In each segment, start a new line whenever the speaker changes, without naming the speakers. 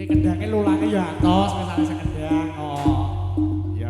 Iki kendangnya lulangnya ya atos, misalnya sekendang. Oh, ya.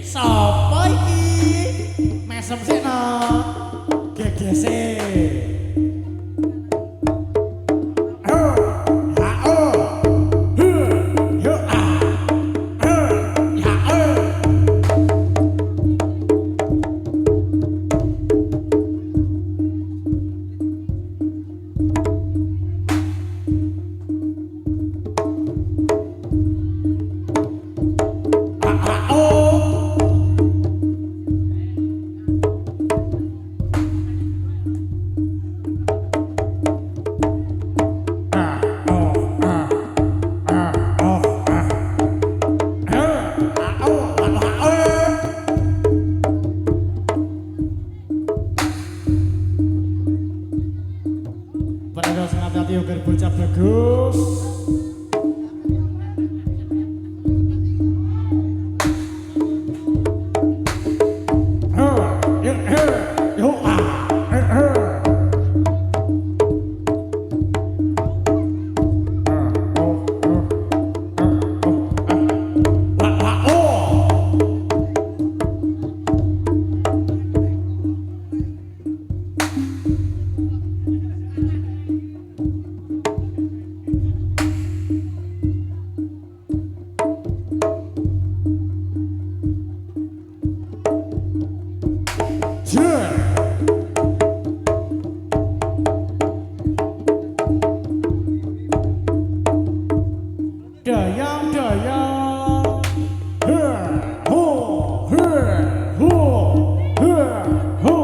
Sopo iki? Mesem sih no, gegese. Pada sangat hati agar bocah bagus. Dayang dayang, ho, ho, ho, ho, ho.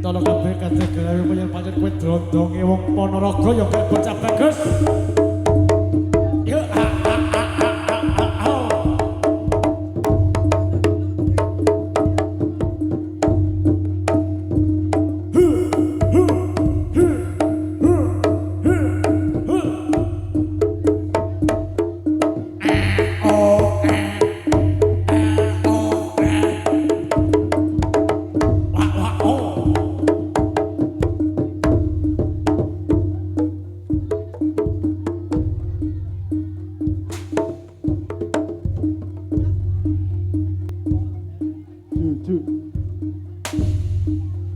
Tolong kabeh kadhe gawe penyen pancen kowe drondonge wong Ponorogo ya gak bocah bagus. Yuk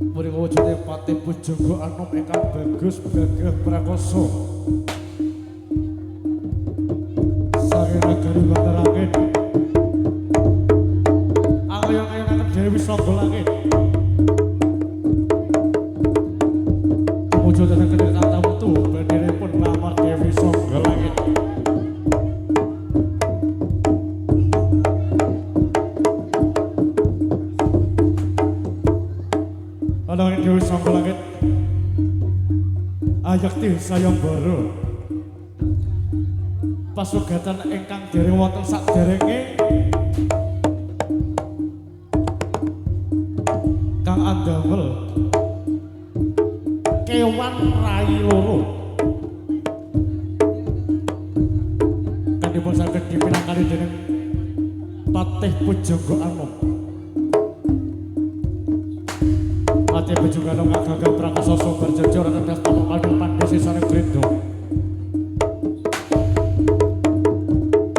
Muring wujudé Patih Pujangga Anom ingkang bagus gagah prakoso. Saking nagari Bantarangin. Ayang-ayangaken Dewi Sangga Langit. Tumuju dhateng kedhir kata metu badhepun lamar Dewi Sangga Langit. Ana Dewi Sangga Langit. Ayakti sayembara. Pasugatan ingkang dereng wonten saderenge kang andamel kewan rai loro kang dipun saged dipinangkani dening Patih Pujangga Anom. Patih Pujangga Anom gagah prakoso sumber jejer tetes pamong kalih pandhesi sane Brenda.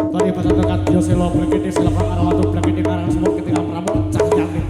Tari pasang dekat dia selo berkini selo karang watu berkini karang semua ketika pramu cahyane.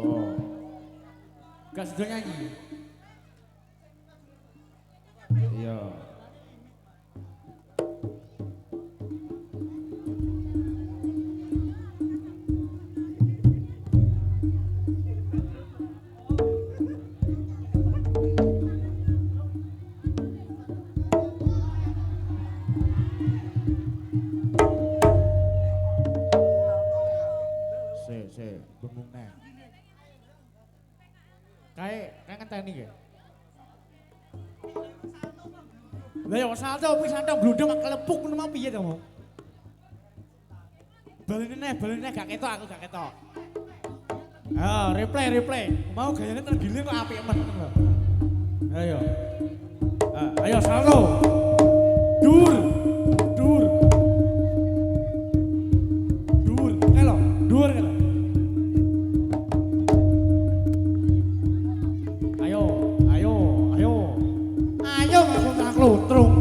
Oh. Gak sudah nyanyi. Iya. Bengong neh. Kayak ngenteni nggih. Lah ya salto pisan tok bludung kelepuk ngono mau piye to, Mo? Balene gak ketok aku gak ketok. Replay. Mau gayane tergiling kok apik men lho. Ayo. Ayo salto. Dur. Dur. Ayo ngaku tak lutrung.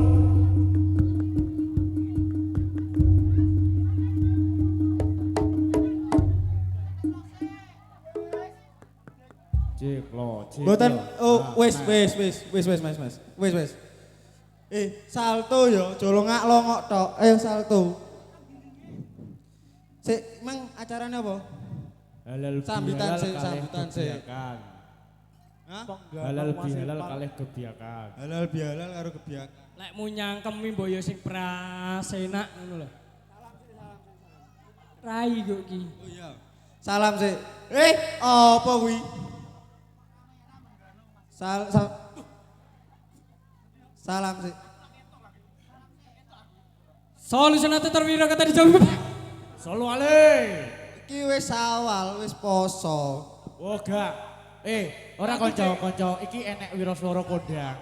Ciklo.
Mboten wis. Salto yo, aja longok tok. Ayo salto. Sik, mang acarane apa? Sambutan sik. Hah?
Halal bihalal kalih kebiakan.
Halal bihalal karo kebiak.
Lek mu nyangkemi mboyo sing prasenak ngono lho. Rai kok iki.
Oh iya. Salam sik. Apa kuwi? Salam sik.
Solusionate terwira kata dijawab.
Solo ale.
Iki wis awal, wis poso.
Oh gak. Ora kanca-kanca iki enek wiraswara kondang.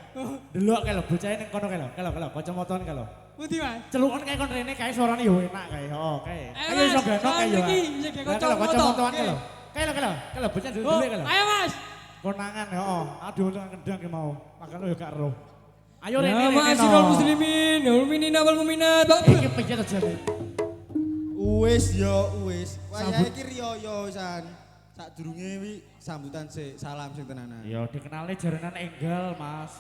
Delok kae lho bocahe ning kono kae lho. Kacamataan kae lho.
Pundi, Mas?
Celukon kae kon rene kae suarane yo enak kae. Kae. Ayo iso
Mas,
ganok kae yo.
iki sing
kacamataan kae lho. Kae lho bocah dulu kae lho.
Ayo, Mas.
Konangan aduh kendang ki mau. Makane yo gak ero. Ayo rene
Ya ma'asyiral muslimin, wal mu'minina wal mu'minat.
Iki piye to jane?
Wis. Wayah iki riyo san. Sadurunge wi sambutan sik, salam sing tenanan.
Ya dikenalne jaranan enggal, Mas.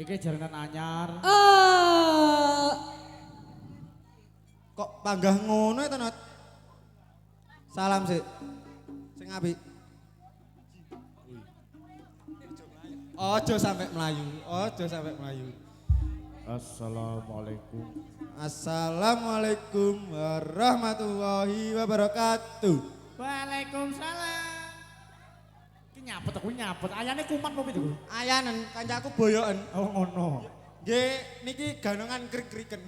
Iki jaranan anyar.
Kok panggah ngono to, Not? Salam sik. Sing apik. Ojo sampai melayu. Assalamualaikum warahmatullahi wabarakatuh.
Waalaikumsalam. Ki nyapet. Ayane kuman apa itu?
Ayanen kancaku boyoken.
Oh ngono.
Nggih, niki ganongan krik-kriken.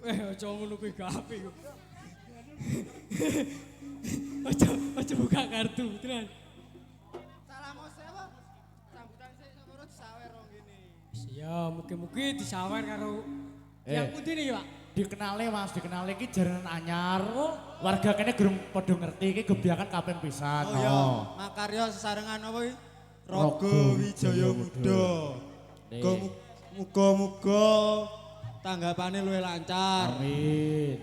Aja ngono kuwi gak apik. Aja buka kartu, tenan.
Salam apa? Sambutan sik sepuro disawer rong ngene.
Ya, mugi-mugi disawer karo yang pundi niki, Pak?
Dikenale Mas, iki jaranan anyar. Warga kene gurung padha ngerti iki gebyakan kaping pisan.
Oh iya, makarya sesarengan apa iki? Raga Wijaya Muda. Muga-muga tanggapane luwih lancar.
Amin.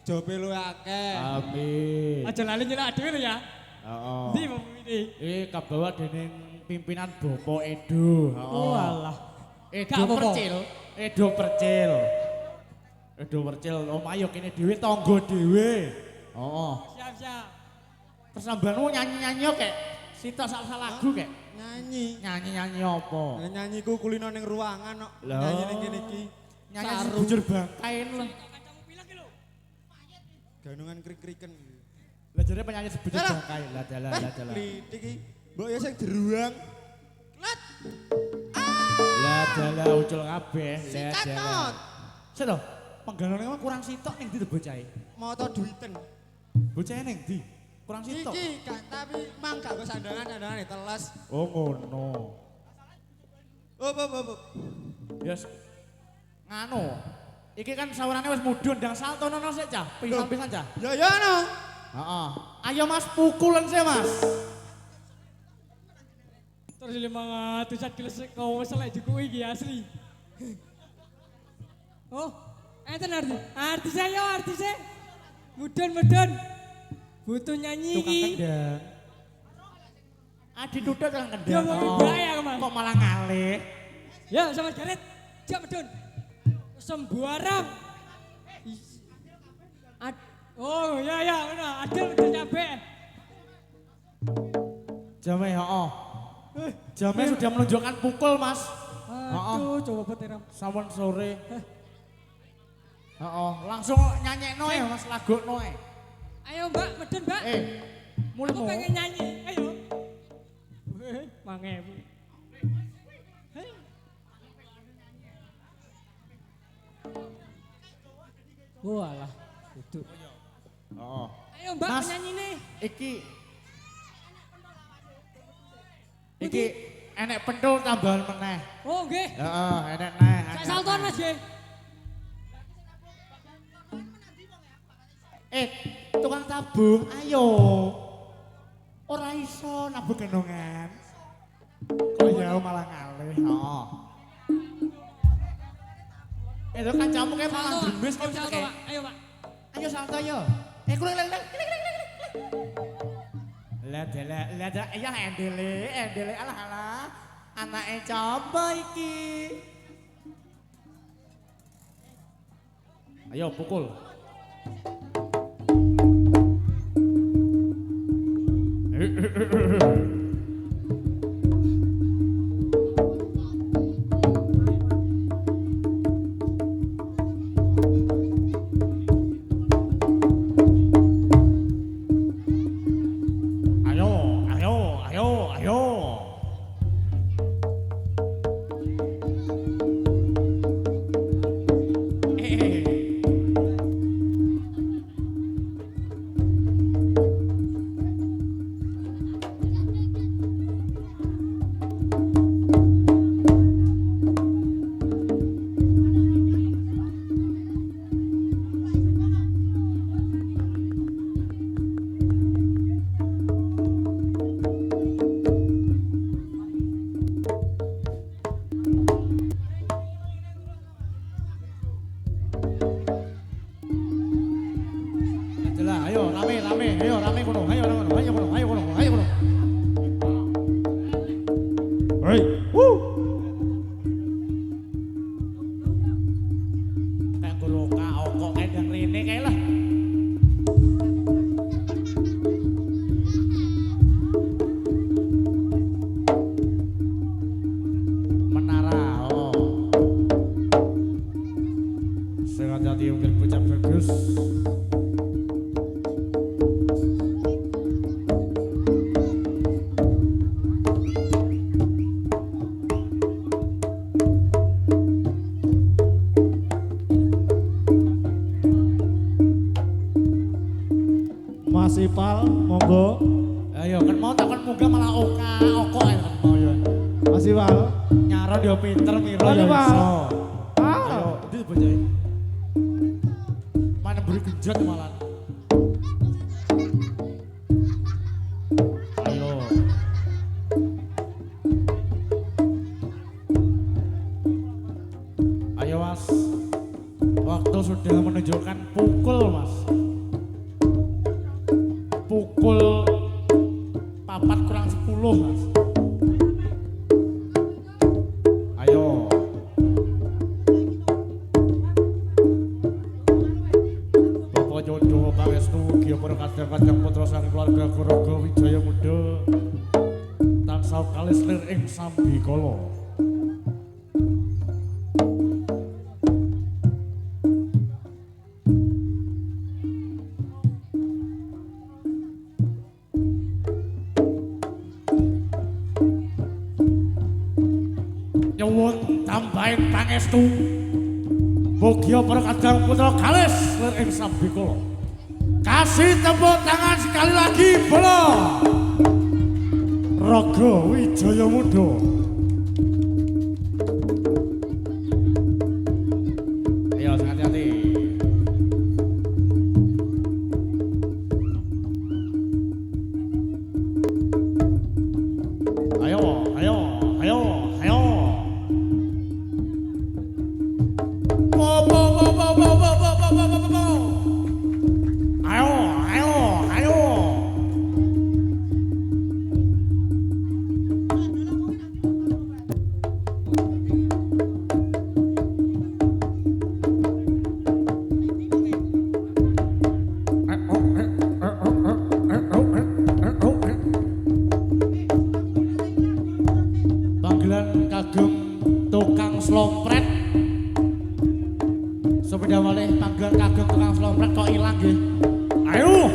Jobe luwih akeh.
Amin.
Aja lali nyelak dhewe lho ya.
Heeh.
Ndi pemimpin?
Kabawa dening pimpinan Bapak Edo.
Oh alah.
Edo Percil. Omah yo kene dhewe tangga dhewe. Heeh.
Siap.
Persambaanmu nyanyi-nyanyi yo kek sitok sak lagu kek.
Nyanyi
Apa?
Nyanyiku kulino ning ruangan kok. Nyanyi ning kene iki.
Nyanyi bujur bangkai lho.
Ganungan krik-kriken.
Lah jare penyanyi sebujur bangkai. Lah dalah.
Iki mbok ya sing deruang. Lat.
Lah dalah ucul kabeh.
Sikat not.
Sik to. Penggalane kurang sitok ning ndi bocahe?
Moto duiten.
Bocahe ning ndi? Kurang sitok.
Iki gak tapi mang gak go sandangan teles.
Oh ngono.
Op.
Yes. Nganu. Iki kan saurane wis mudhun ndang saltonono sik cah. Pisan-pisan cah.
Ya no.
Heeh. Ayo Mas pukulan sih Mas.
Terus 500 sak kilo kau selek juku iki asli. Oh, enten artis. Artis. Mudun. Butuh nyanyi
Tukang
iki.
kendang. Adi Duda tukang kendang.
Dia mau berbahaya, Mas.
Kok malah ngalih?
Ya sama Jared. Siap medun. Sembarang. Oh ya benar. Adil udah nyampe.
Jame heeh. Jame sudah menunjukkan pukul, Mas.
Aduh, coba peteram.
Sawan sore. Heeh, langsung nyanyekno ya Mas, lagokno e.
Ayo Mbak, medun Mbak.
Mulai
Aku pengen nyanyi, ayo. Mangebu. Walah, itu.
Heeh.
Ayo Mbak,
Mas.
penyanyi nih.
Iki enek pentul tambahan meneh.
Oh nggih.
Heeh, enek neh.
Sak salton Mas nggih.
Tukang tabung, ayo. Ora iso nabung gendongan. Kok ya malah ngalih. Heeh. Itu kancamu kayak malah dremes kok
Salto,
kayak.
Pak. Ayo Pak.
Ayo salto yo. Kuling. Lihat ya endele alah. Anake coba iki. Ayo pukul. Ayo. Ayo rame kono. Hei, kayak goloka okok kayak dan rene kayak lah. Menara, sengaja diunggil bocah bagus.
Mas Ipal, monggo.
Ayo kan mau takon munggah malah okok ya kan mau ya.
Mas Ipal.
Nyaron dia pinter miro
Ayo,
ya
Pak.
iso. Ayo, itu bocah. Mana beri genjot malah. Ayo. Ayo Mas. Waktu sudah menunjukkan pukul Mas. Pukul 4:40 Mas. Ayo. Bapak Jodoh Pangestu Gya para kadang-kadang putra sang keluarga Kuraga Wijaya Muda tansah kalis lir ing sambikala. Nyuwun tambahin pangestu Bogya para kadang putra kalis lir ing sambikala. Kasih tepuk tangan sekali lagi bola Raga Wijaya Muda. Ayo hati-hati. Ayo. Ayo. slompret. Sepeda malih panggilan kagem tukang slompret kok ilang nggih. Ayo.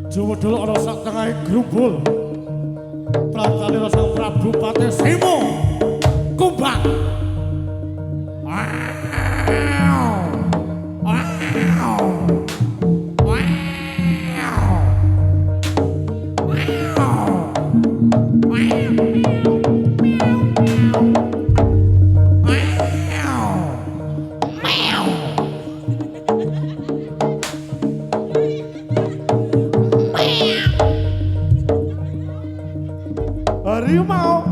Jumedul ana sak tengahing grubul. Pratane Sang Prabu Patih Simo kumbang.
Harimau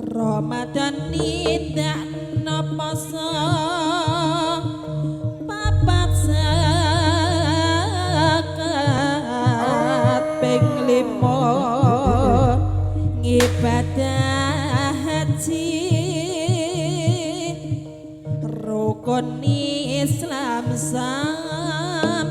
Ramadan tidak napasa papat zakat ping 5 ibadah haji rukun Islam senang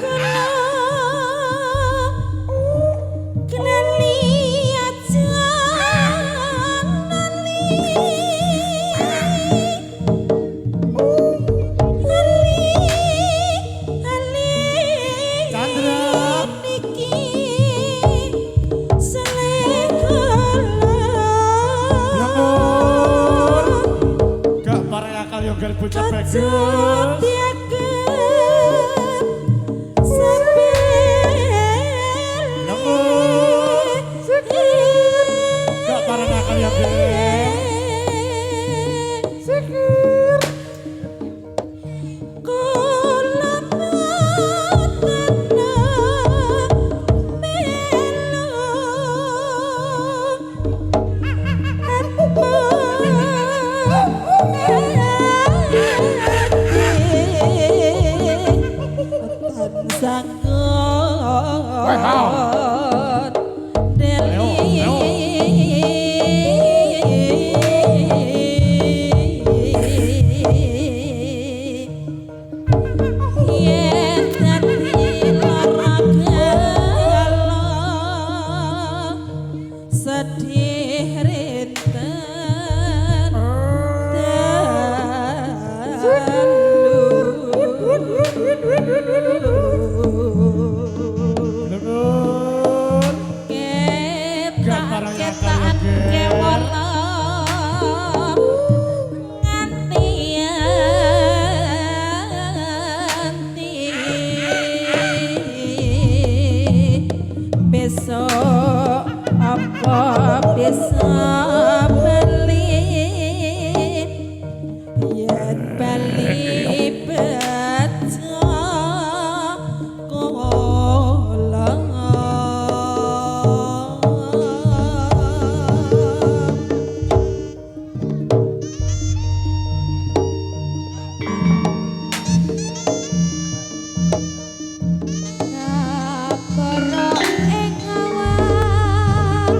kula kelali aja
Chandra
niki selekala
Lamun gak pareng akal yo gal bocah bagus gak pareng akal yo gal
Sanggot deli yen dadi laragala sedih rinten ketaan kewala nganti besok apa bisa beli yen bali baca kola ngapara ing awak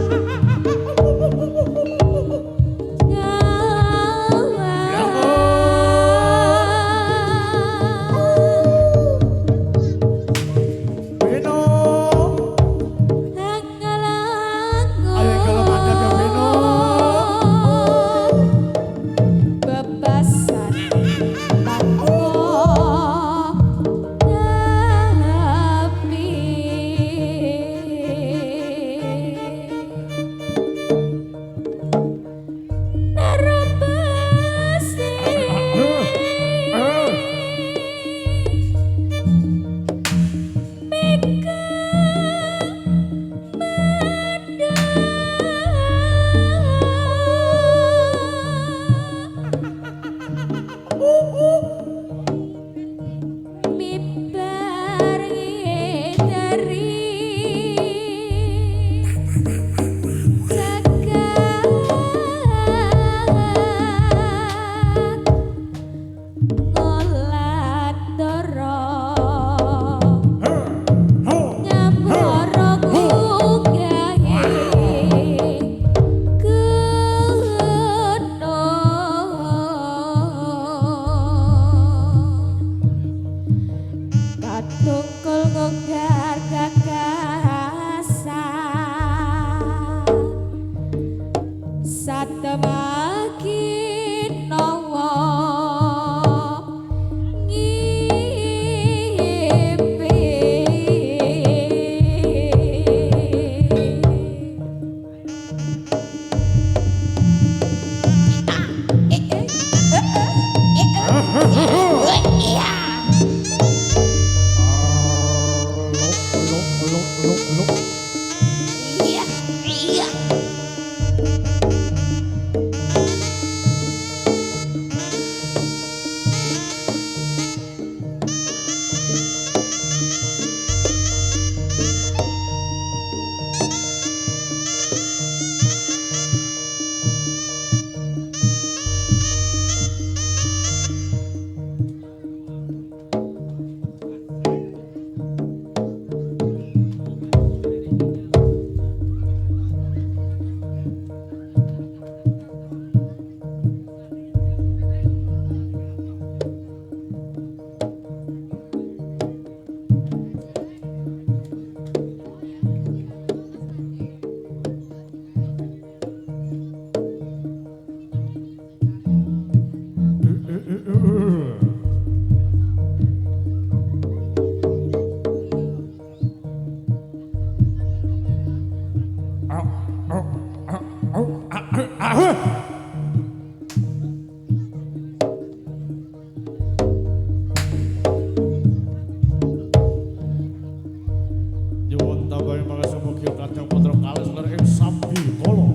Nyuwun tambahi mangarsa mugi Kanjeng Putra Kalis lir ing sambi kala.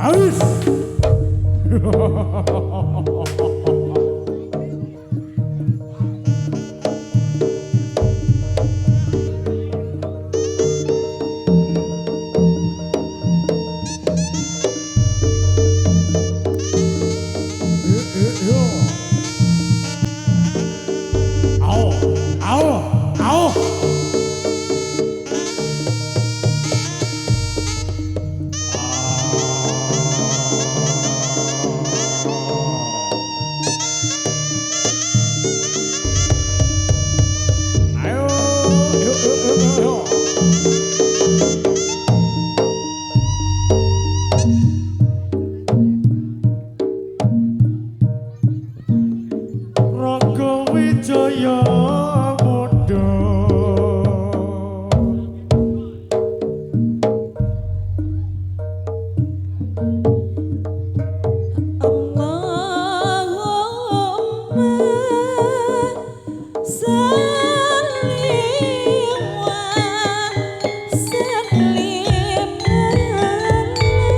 Ais. Au, au, au. Ayo, yuk, yuk, yuk, yuk, yuk. Raga Wijaya Muda.
Allahumma salli wa sallim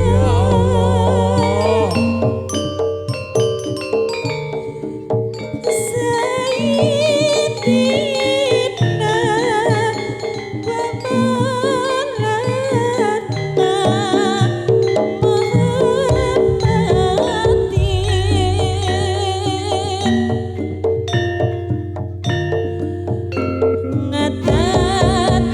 Ya Allah.
Sayyidina wa maulana Muhammadin ngadat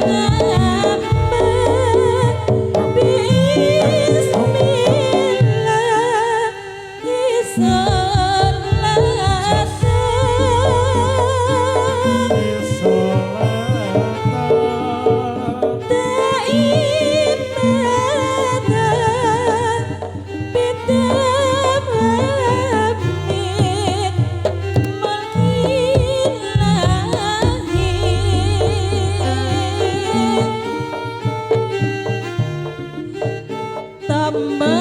nama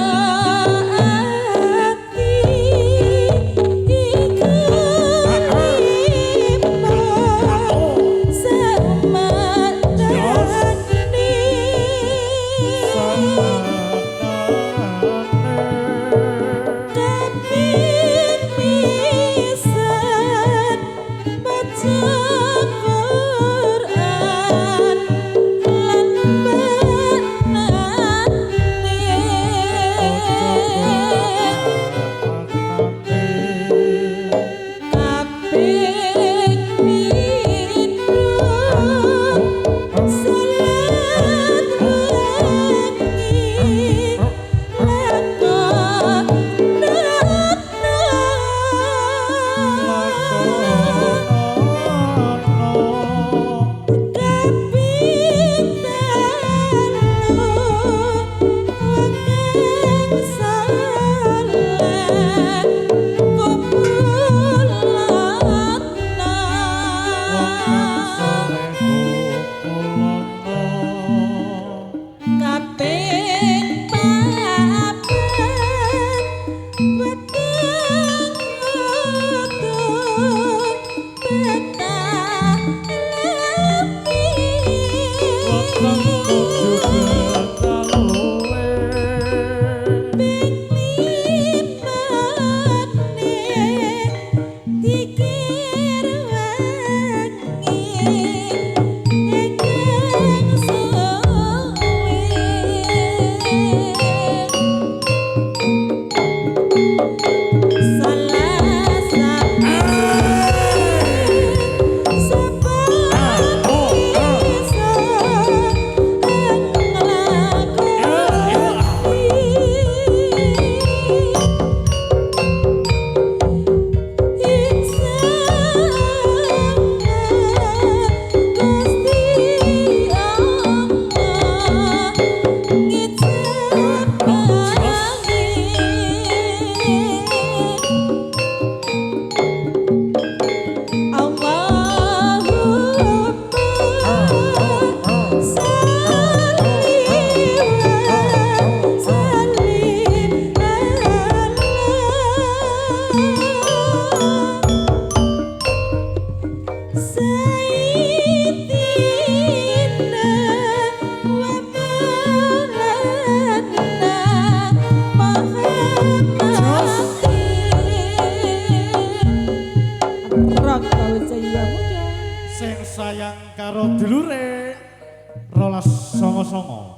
rolas songo-songo.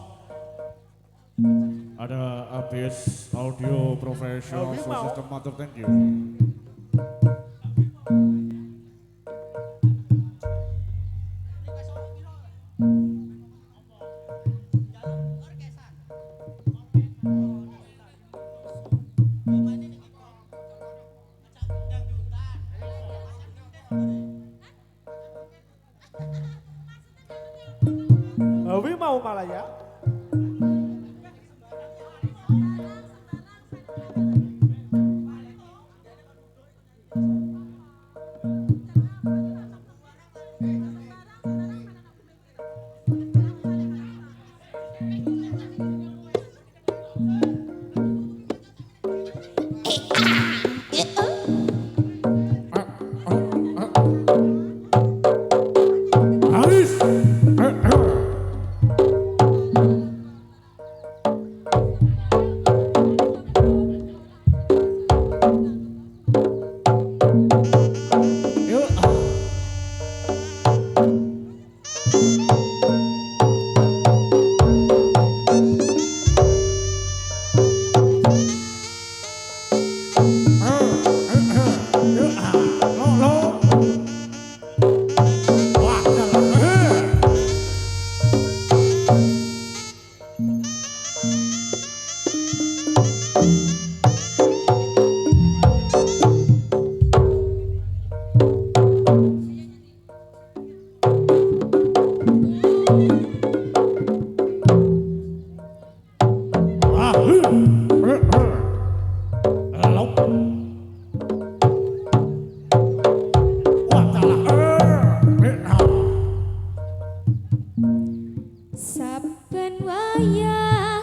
Ada ABS Audio Professional System Matur, thank you.
Hawi mau malah ya.
Haris! Yuk.
Saben wayah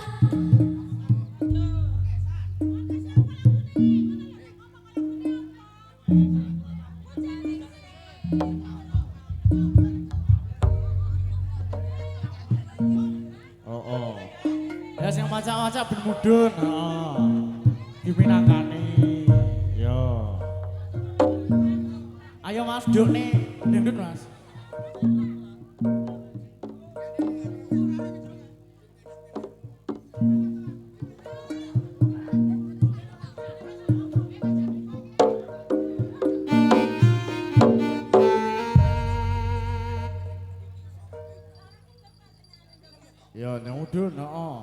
Oh. Ya sing maca-maca ben mudhun. Heeh. Dipinangkani. Yo. Ayo Mas Duk nih, dendut Mas. Ya nek mudhun, heeh.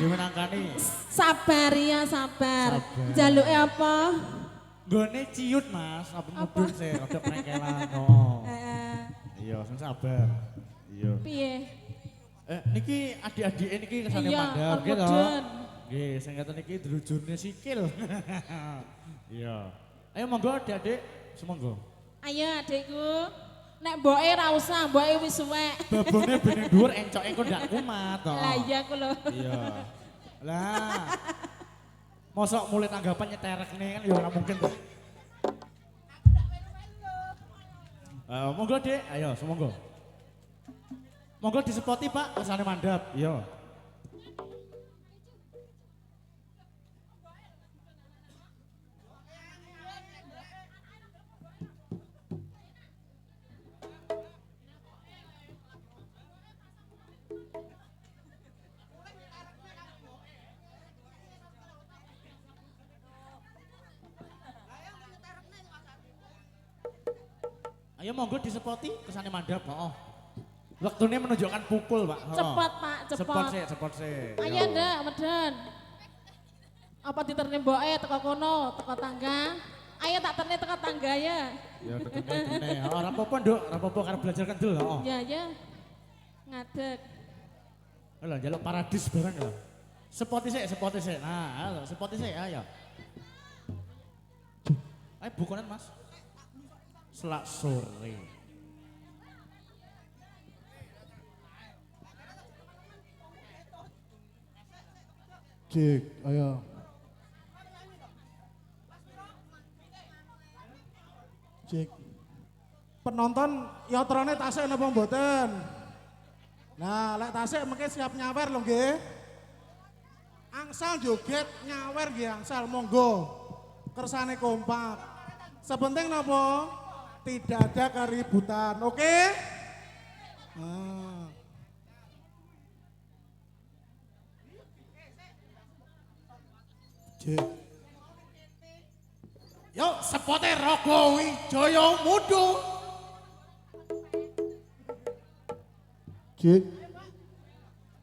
Dipinangkani.
sabar ya sabar.
Sabar.
Jaluke apa?
Nggone ciut Mas, apa mudhun sih, rada prengkelan. Oh. Iya, sing sabar. Iya.
Piye?
Niki adik-adik niki kesane
Iya,
mandhap
kon
gitu.
mudhun.
Nggih, sing ngeten niki drujurne sikil. Iya. Ayo monggo adik-adik, semonggo.
Ayo adikku. Nek mboke ra usah, mboke wis suwek.
Babone bening dhuwur encoke kok ndak kumat to.
Lah iya ku lho.
Iya. Lah. Mosok mulai tanggapan nyeterek nih kan ya ora mungkin tuh. Monggo Dek, ayo semonggo. Monggo disepoti Pak, kesane mandap. Iya. Ayo monggo disepoti kesane mandap, heeh. Waktunya menunjukkan pukul, Pak. Heeh.
Cepet Pak, cepet.
Cepet sih.
Ayo ndak, meden. Apa diterne mboke teko kono, teko tangga? Ayo tak terne teko tangga ya.
Ya tetene. Ora apa-apa, Nduk. Ora apa-apa karep belajar kendel, heeh.
Ya ya. Ngadeg.
Lha njaluk paradis bareng lho. Sepoti sik. Nah, ayo sepoti sik, ayo. Ayo bukonan, Mas. Selak sore.
Cik, ayo. Cik. Penonton yotrone tasik napa mboten? Nah, lek tasik mengke siap nyawer lho nggih. Angsal joget nyawer nggih angsal monggo. Kersane kompak. Sepenting napa? Tidak ada keributan, oke? Jek.
Yuk sepote Rogo Wijaya Muda.
Jek.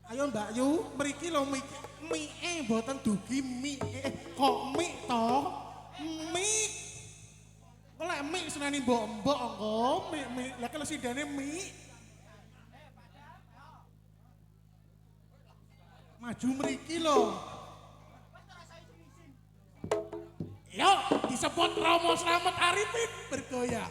Ayo Mbak Yu, mriki lho mie mboten dugi mie kok mie to? Mie. Kok lek mie seneni mbok-mbok kok mie lek kalau sidane mie. Maju mriki lho. Yuk disebut Romo Slamet Arifin bergoyang.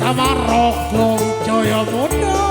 bersama Rogo Wijaya Muda.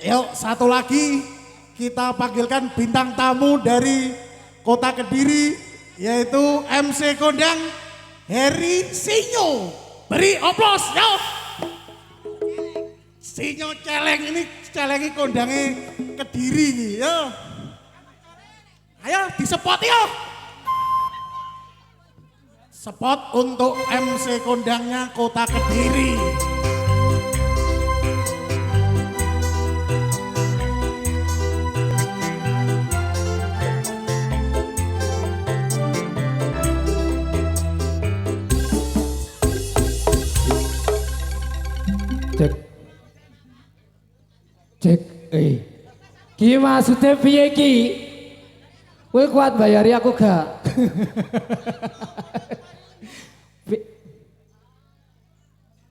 Yuk, satu lagi kita panggilkan bintang tamu dari Kota Kediri, yaitu MC Kondang Heri Sinyo. Beri oplos, yuk. Sinyo celeng ini celengi kondangi Kediri ini, yuk. Ayo disepot yuk. Spot untuk MC Kondangnya Kota Kediri.
Cek, ki maksudnya piye ki? Kowe kuat bayari aku gak?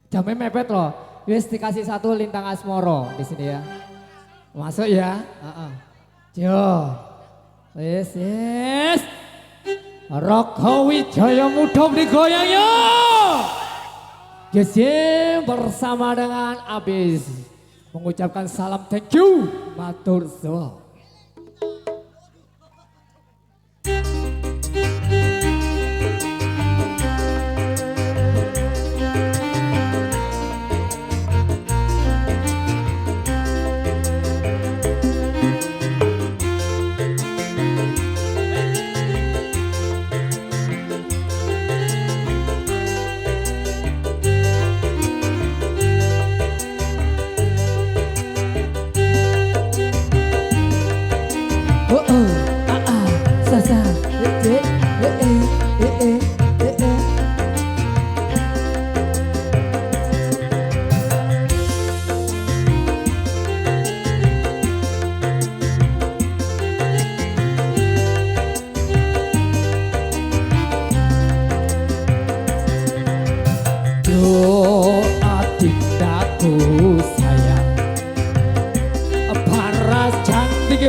Jamnya mepet loh. Wis dikasih satu lintang asmoro di sini ya. Masuk ya? Yo. Wis, yes. Rogo Wijaya Muda digoyang yo. Yes, bersama dengan Abis mengucapkan salam thank you, matur suwun.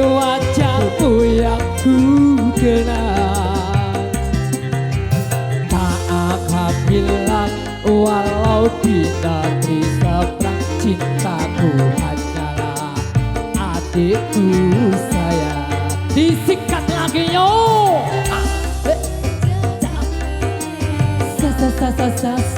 Wajahmu yang ku kenal, tak akan bilang walau di negeri seberang, cintaku hanyalah adikku sayang. Disikat lagi yo. Sa.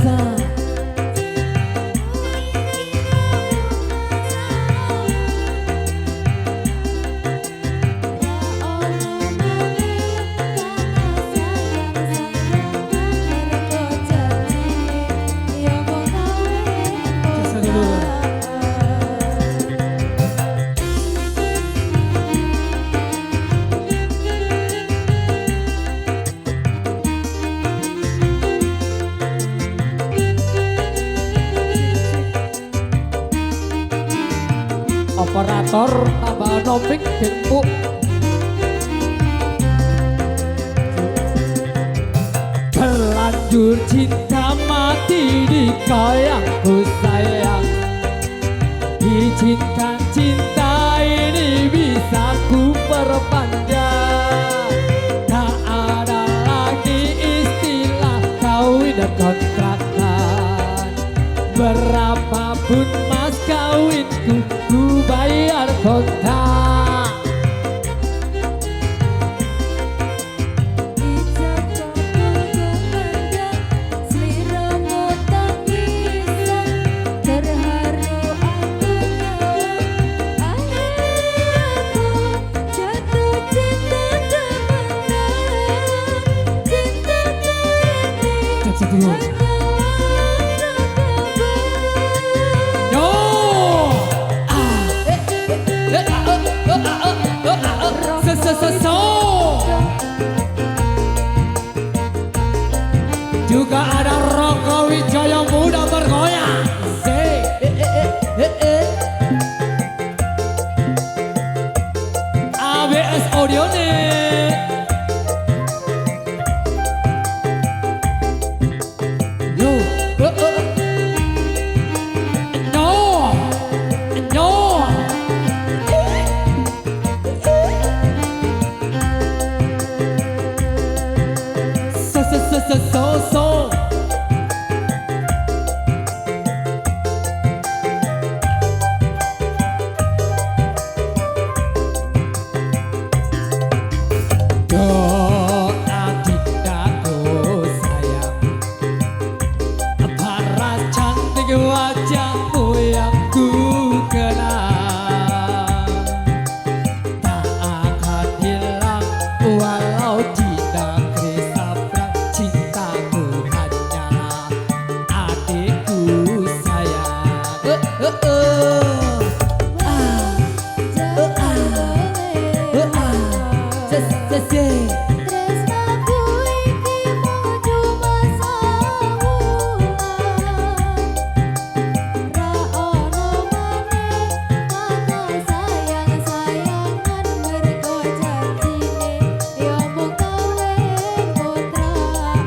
Operator tambah nomik bentuk terlanjur cinta mati di kau yang ku sayang. Izinkan cinta ini bisa ku perpanjang. Tak ada lagi istilah kawin dan kontrak. Sebelum Yo So juga ada Roko Wijaya muda bergoyang. ABS Audio nih. Yo, no. So. Doa cintaku sayang, paras cantik wajahmu yang ku kenal, tak akan hilang walau tidak kesabrang. Cintaku hanyalah adikku sayang.
Tresnaku iki mojo masamulan, ra ono maneh kata sayang-sayangan, mergo janjine yo mung kawin putraan.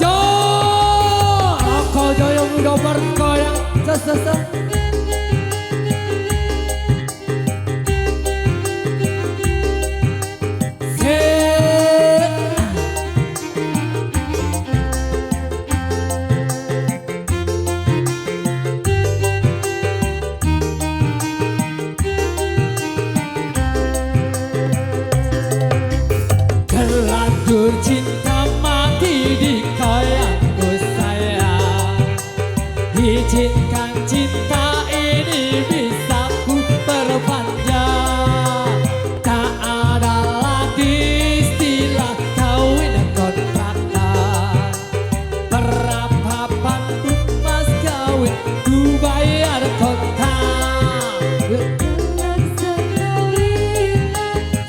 Yo, Roko Jaya muda bergoyang. Kelantur cinta mati di kayangku sayang, izinkan cinta ini bisa ku perpanjang. Tak ada lagi istilah kawin kontraktan, berapapun mas kawin ku bayar kontak.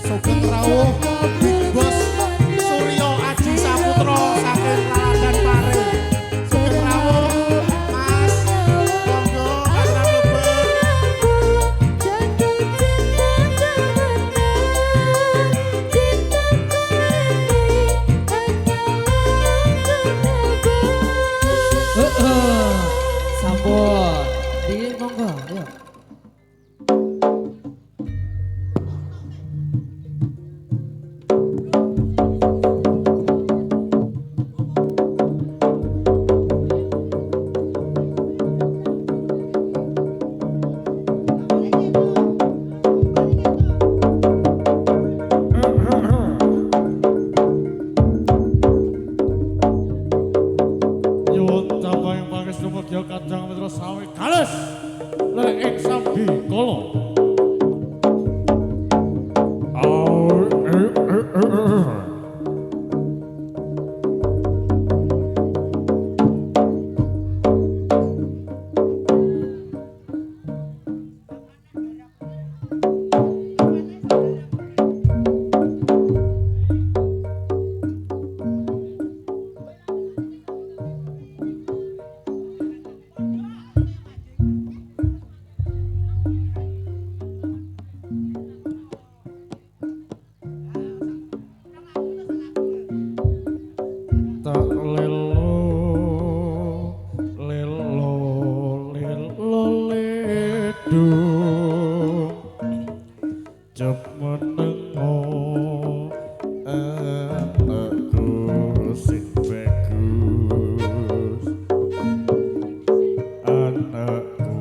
Sugeng rawuh Bos Suryo Aji Saputra saking Laladan Pare. Sugeng rawuh Mas, monggo acara mlebet.
Sampun, ini monggo, yuk.
Nyuwun capaing pangestu mugia Kadang Mitra Sawi Kales lir ing sambi kala. Tak lelo ledu jep menengo anakku sing bagus, anakku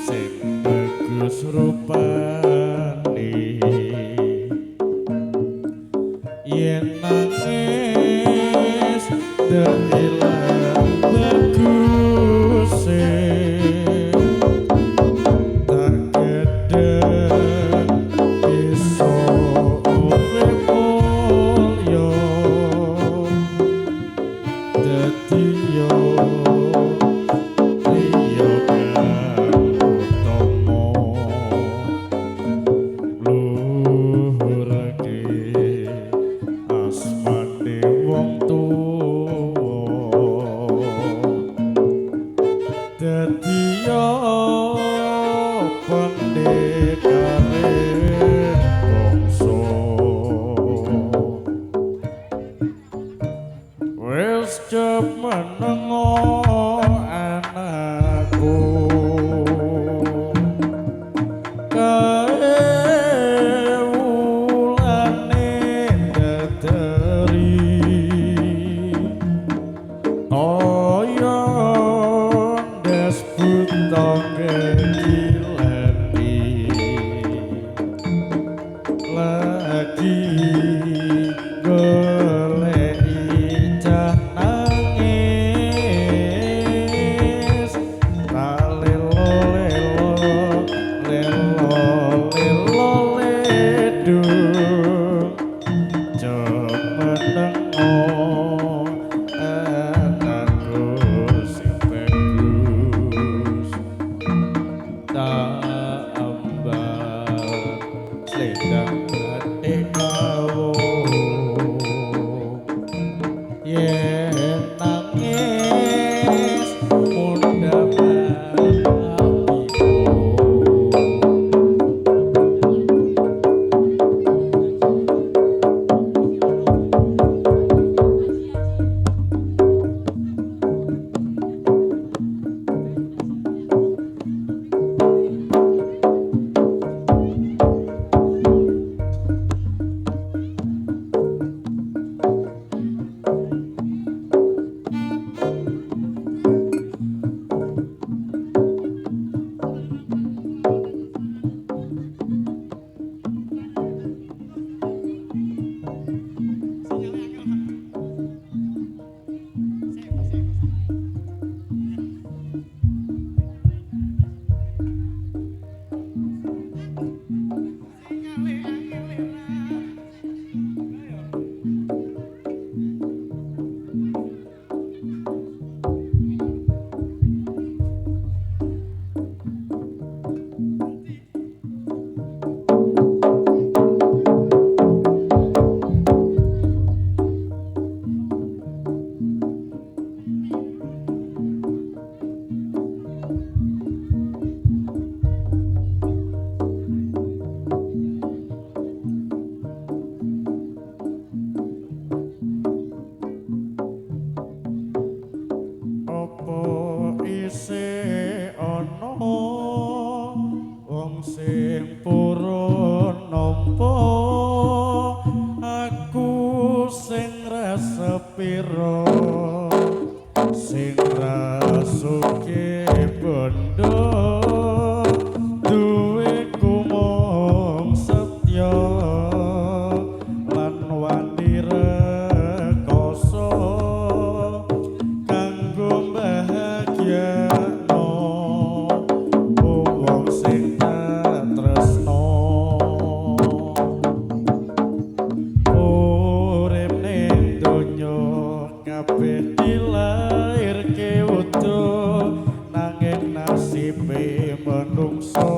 sing bagus rupane. Yen nangis dan ilang bagus tak gedeng iso urip mulya. tuwa dadiya pendekare bangsa wis cemenengo anakku kae wulane dadari kaya ndes butong gilani lagi goleki cah nangis tak lelo lelo lelo lelo ledu cemenengo anakku sing bagus tak ambal selendang hati kau yen nangis munda hatiku Apa isih ana wong sing purun nampa aku sing rasepira sing rasuke bondo duwe kumong setya lan wani rekoso kanggo bahagiano wong sing tak tresno urip ning donya kabeh dilairke utuh nanging nasibe menungso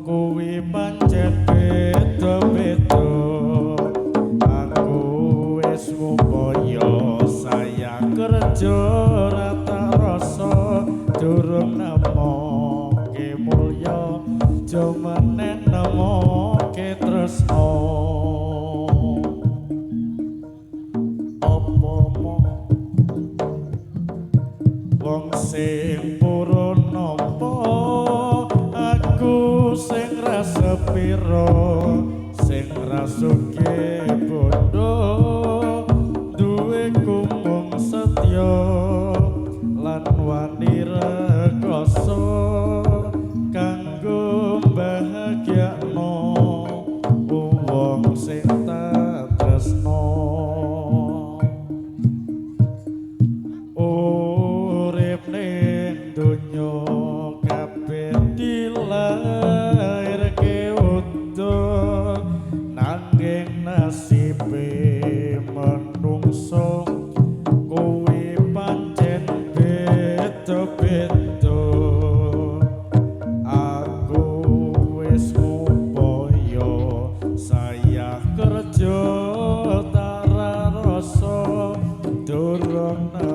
kuwi pancen beda-beda aku wis ngupaya sayang kerja rata rasa durung nemoke mulya jomenen nemoke tresno apa wong sing purun nampa aku sing rasepira sing rasuke bondo duwe kumung setya lan wani rekoso kanggo bahagiano wong sing tak tresno urip ning donya kabeh dilairke utuh nanging warna